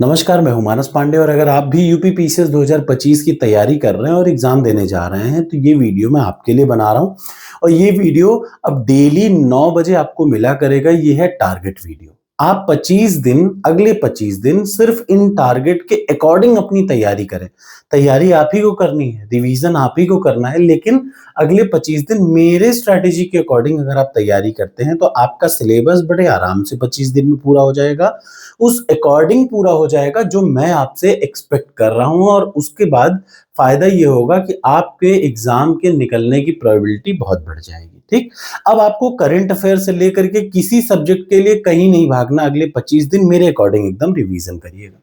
नमस्कार, मैं हूं मानस पांडे और अगर आप भी यूपी पीसीएस 2025 की तैयारी कर रहे हैं और एग्जाम देने जा रहे हैं तो ये वीडियो मैं आपके लिए बना रहा हूं। और ये वीडियो अब डेली 9 बजे आपको मिला करेगा। ये है टारगेट वीडियो। आप 25 दिन, अगले 25 दिन सिर्फ इन टारगेट के अकॉर्डिंग अपनी तैयारी करें। तैयारी आप ही को करनी है, रिवीजन आप ही को करना है, लेकिन अगले 25 दिन मेरे स्ट्रैटेजी के अकॉर्डिंग अगर आप तैयारी करते हैं तो आपका सिलेबस बड़े आराम से 25 दिन में पूरा हो जाएगा। उस अकॉर्डिंग पूरा हो जाएगा जो मैं आपसे एक्सपेक्ट कर रहा हूं, और उसके बाद फायदा ये होगा कि आपके एग्जाम के निकलने की प्रोबेबिलिटी बहुत बढ़ जाएगी। ठीक, अब आपको करंट अफेयर से लेकर के किसी सब्जेक्ट के लिए कहीं नहीं भागना। अगले 25 दिन मेरे अकॉर्डिंग एकदम रिवीजन करिएगा।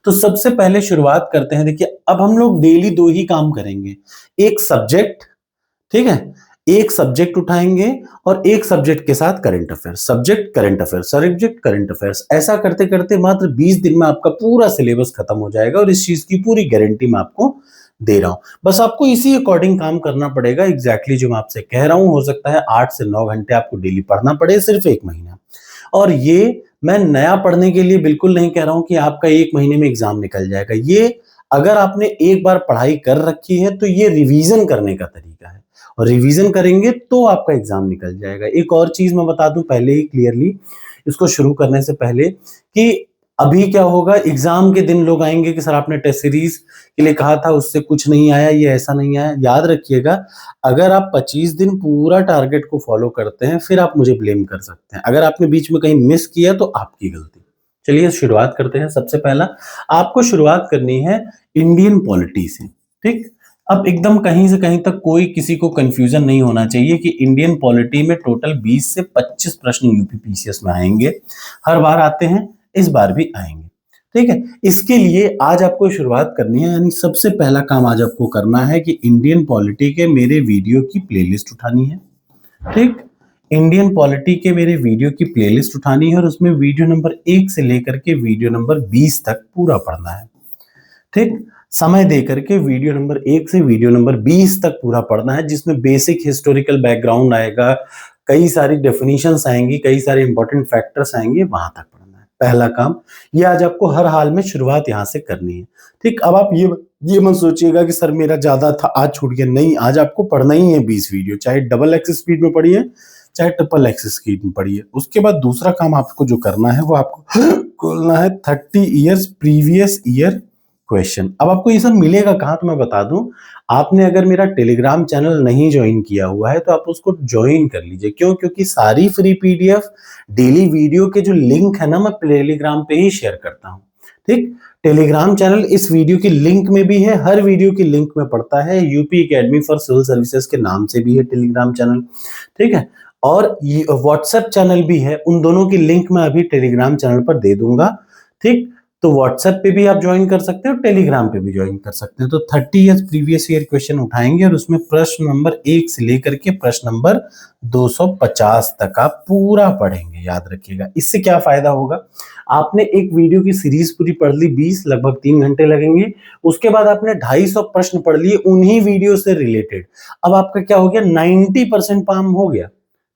तो सबसे पहले शुरुआत करते हैं। देखिए, अब हम लोग डेली 2 ही काम करेंगे। एक सब्जेक्ट, ठीक है, एक सब्जेक्ट उठाएंगे और एक सब्जेक्ट के साथ current affairs, subject current affairs, subject current affairs. ऐसा करते करते मात्र 20 दिन में आपका पूरा सिलेबस खत्म हो जाएगा और इस चीज की पूरी गारंटी मैं आपको दे रहा हूं। बस आपको इसी अकॉर्डिंग काम करना पड़ेगा। एग्जैक्टली जो मैं आपसे कह रहा हूं, हो सकता है 8 से 9 घंटे आपको डेली पढ़ना पड़े, सिर्फ 1 महीना। और ये मैं नया पढ़ने के लिए बिल्कुल नहीं कह रहा हूं कि आपका 1 महीने में एग्जाम निकल जाएगा। ये अगर आपने एक बार पढ़ाई कर रखी है तो ये रिवीजन करने का तरीका है, और रिवीजन करेंगे तो आपका एग्जाम निकल जाएगा। एक और चीज मैं बता दूं पहले ही क्लियरली, इसको शुरू करने से पहले, कि अभी क्या होगा, एग्जाम के दिन लोग आएंगे कि सर आपने टेस्ट सीरीज के लिए कहा था, उससे कुछ नहीं आया, ये ऐसा नहीं आया। याद रखिएगा, अगर आप 25 दिन पूरा टारगेट को फॉलो करते हैं फिर आप मुझे ब्लेम कर सकते हैं। अगर आपने बीच में कहीं मिस किया तो आपकी गलती। चलिए शुरुआत करते हैं। सबसे पहला आपको शुरुआत करनी है इंडियन पॉलिटी से। ठीक, अब एकदम कहीं से कहीं तक कोई किसी को कंफ्यूजन नहीं होना चाहिए कि इंडियन पॉलिटी में टोटल 20 से 25 प्रश्न यूपी पीसीएस में आएंगे। हर बार आते हैं, इस बार भी आएंगे। ठीक है, इसके लिए आज आपको शुरुआत करनी है, यानी सबसे पहला काम आज आपको करना है कि इंडियन पॉलिटी के मेरे वीडियो की प्लेलिस्ट उठानी है। ठीक, इंडियन पॉलिटी के मेरे वीडियो की प्लेलिस्ट उठानी है और उसमें वीडियो नंबर 1 से लेकर के वीडियो नंबर 20 तक पूरा पढ़ना है। ठीक, समय दे करके वीडियो नंबर 1 से वीडियो नंबर 20 तक पूरा पढ़ना है, जिसमें बेसिक हिस्टोरिकल बैकग्राउंड आएगा, कई सारी डेफिनेशंस आएंगी, कई सारे इंपॉर्टेंट फैक्टर्स आएंगे, वहां तक पढ़ना है। पहला काम ये आज आपको हर हाल में शुरुआत यहां से करनी है। ठीक, अब आप ये मत सोचिएगा कि सर मेरा ज्यादा था आज छूट गया, नहीं, आज आपको पढ़ना ही है 20 वीडियो, चाहे डबल एक्स स्पीड में पढ़िए चाहे ट्रिपल एक्स स्पीड में पढ़िए। उसके बाद दूसरा काम आपको जो करना है वो आपको खोलना है 30 इयर्स प्रीवियस ईयर क्वेश्चन। अब आपको ये सब मिलेगा कहाँ, तो मैं बता दूं, आपने अगर मेरा टेलीग्राम चैनल नहीं ज्वाइन किया हुआ है तो आप उसको ज्वाइन कर लीजिए। क्यों? क्योंकि सारी फ्री पीडीएफ, डेली वीडियो के जो लिंक है ना, मैं टेलीग्राम पे ही शेयर करता हूँ। ठीक, टेलीग्राम चैनल इस वीडियो की लिंक में भी है, हर वीडियो की लिंक में पड़ता है। UP academy for civil services के नाम से भी है टेलीग्राम चैनल। ठीक है, और व्हाट्सएप चैनल भी है, उन दोनों की लिंक मैं अभी टेलीग्राम चैनल पर दे दूंगा। ठीक, तो व्हाट्सएप पे भी आप ज्वाइन कर सकते हैं और टेलीग्राम पे भी ज्वाइन कर सकते हैं। तो 30 ईयर्स प्रीवियस ईयर क्वेश्चन उठाएंगे और उसमें प्रश्न नंबर 1 से लेकर के प्रश्न नंबर 250 तक आप पूरा पढ़ेंगे। याद रखिएगा, इससे क्या फायदा होगा, आपने एक वीडियो की सीरीज पूरी पढ़ ली, 20 लगभग 3 घंटे लगेंगे। उसके बाद आपने 250 प्रश्न पढ़ लिए उन्हीं वीडियो से रिलेटेड। अब आपका क्या हो गया, 90% काम हो गया।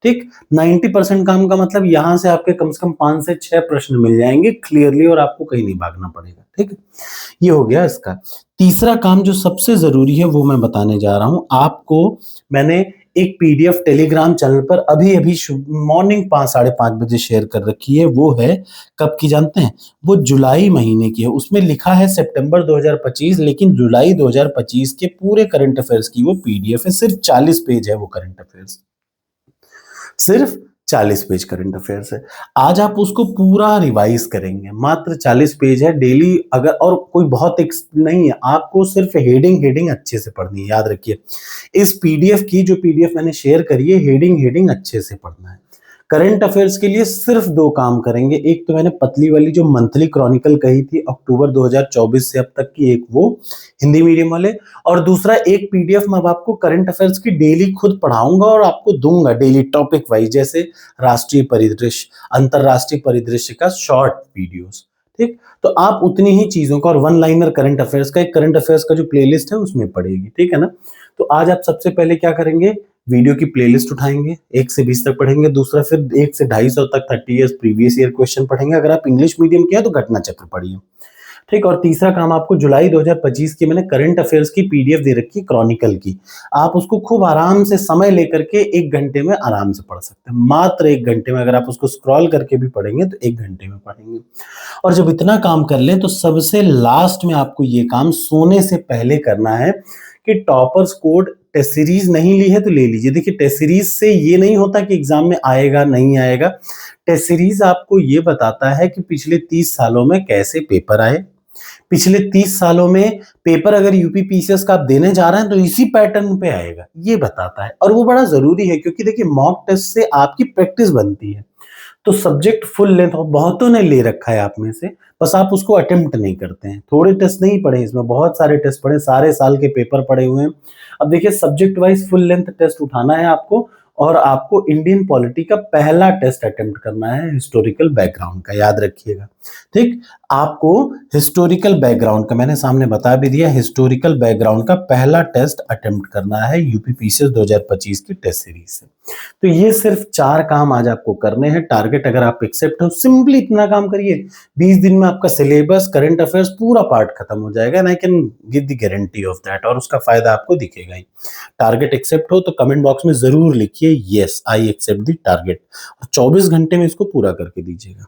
ठीक, 90% काम का मतलब यहां से आपके कम से कम 5 से 6 प्रश्न मिल जाएंगे क्लियरली और आपको कहीं नहीं भागना पड़ेगा। ठीक है, ये हो गया इसका। तीसरा काम जो सबसे जरूरी है वो मैं बताने जा रहा हूं आपको। मैंने एक पीडीएफ टेलीग्राम चैनल पर अभी अभी मॉर्निंग 5 साढ़े 5 बजे शेयर कर रखी है। वो है कब की जानते हैं? वो जुलाई महीने की है। उसमें लिखा है सितंबर 2025, लेकिन जुलाई 2025 के पूरे करंट अफेयर्स की वो पीडीएफ है। सिर्फ 40 पेज है वो करंट अफेयर्स, सिर्फ 40 पेज करंट अफेयर्स है। आज आप उसको पूरा रिवाइज करेंगे, मात्र 40 पेज है डेली। अगर और कोई बहुत नहीं है, आपको सिर्फ हेडिंग हेडिंग अच्छे से पढ़नी है। याद रखिए, इस पीडीएफ की जो पीडीएफ मैंने शेयर करी है, हेडिंग हेडिंग अच्छे से पढ़ना है। करंट अफेयर्स के लिए सिर्फ 2 काम करेंगे। एक तो मैंने पतली वाली जो मंथली क्रॉनिकल कही थी अक्टूबर 2024 से अब तक की, एक वो हिंदी मीडियम वाले, और दूसरा एक पीडीएफ मैं अब आपको करंट अफेयर्स की डेली खुद पढ़ाऊंगा और आपको दूंगा डेली टॉपिक वाइज, जैसे राष्ट्रीय परिदृश्य, अंतरराष्ट्रीय परिदृश्य का शॉर्ट वीडियोस। ठीक, तो आप उतनी ही चीजों का, और वन लाइनर करंट अफेयर्स का, एक करंट अफेयर्स का जो प्लेलिस्ट है उसमें पढ़ेगी। ठीक है ना? तो आज आप सबसे पहले क्या करेंगे, वीडियो की प्लेलिस्ट उठाएंगे, 1 से 20 तक पढ़ेंगे। दूसरा फिर 1 से 250 तक 30 इयर्स प्रीवियस ईयर क्वेश्चन पढ़ेंगे। अगर आप इंग्लिश मीडियम के हैं तो घटना चक्र पढ़िए। ठीक। और तीसरा काम आपको जुलाई 2025 की मैंने करंट अफेयर्स की पीडीएफ दे रखी है क्रॉनिकल की। आप उसको खूब आराम से समय लेकर के 1 घंटे में आराम से पढ़ सकते हैं। मात्र 1 घंटे में अगर आप उसको स्क्रॉल करके भी पढ़ेंगे तो 1 घंटे में पढ़ेंगे। और जब इतना काम कर लें तो सबसे लास्ट में आपको ये काम सोने से पहले करना है कि टॉपर्स कोड टेस्ट सीरीज नहीं ली है तो ले लीजिए। देखिए टेस्ट सीरीज से ये नहीं होता कि एग्जाम में आएगा नहीं आएगा। टेस्ट सीरीज आपको ये बताता है कि पिछले 30 सालों में कैसे पेपर आए, पिछले 30 सालों में पेपर अगर यूपी पीसीएस का आप देने जा रहे हैं तो इसी पैटर्न पे आएगा, ये बताता है। और वो बड़ा जरूरी है क्योंकि देखिए मॉक टेस्ट से आपकी प्रैक्टिस बनती है। तो सब्जेक्ट फुल लेंथ बहुतों ने ले रखा है आप में से, बस आप उसको अटेम्प्ट नहीं करते हैं। थोड़े टेस्ट नहीं पढ़े, इसमें बहुत सारे टेस्ट पढ़े, सारे साल के पेपर पड़े हुए हैं। अब देखिए subject wise full length test उठाना है आपको, और आपको इंडियन पॉलिटी का पहला टेस्ट अटेम्प्ट करना है हिस्टोरिकल बैकग्राउंड का, याद रखिएगा। ठीक। आपको हिस्टोरिकल बैकग्राउंड का मैंने सामने बता भी दिया, हिस्टोरिकल बैकग्राउंड का पहला टेस्ट अटेम्प्ट करना है यूपी पीसीएस 2025 की टेस्ट सीरीज से। तो ये सिर्फ 4 काम आज आपको करने हैं। टारगेट अगर आप एक्सेप्ट हो, सिंपली इतना काम करिए, 20 दिन में आपका सिलेबस करंट अफेयर्स पूरा पार्ट खत्म हो जाएगा, and I can give the guarantee of that, और उसका फायदा आपको दिखेगा ही। टारगेट एक्सेप्ट हो तो कमेंट बॉक्स में जरूर लिखिए yes I accept the target, और 24 घंटे में इसको पूरा करके दीजिएगा।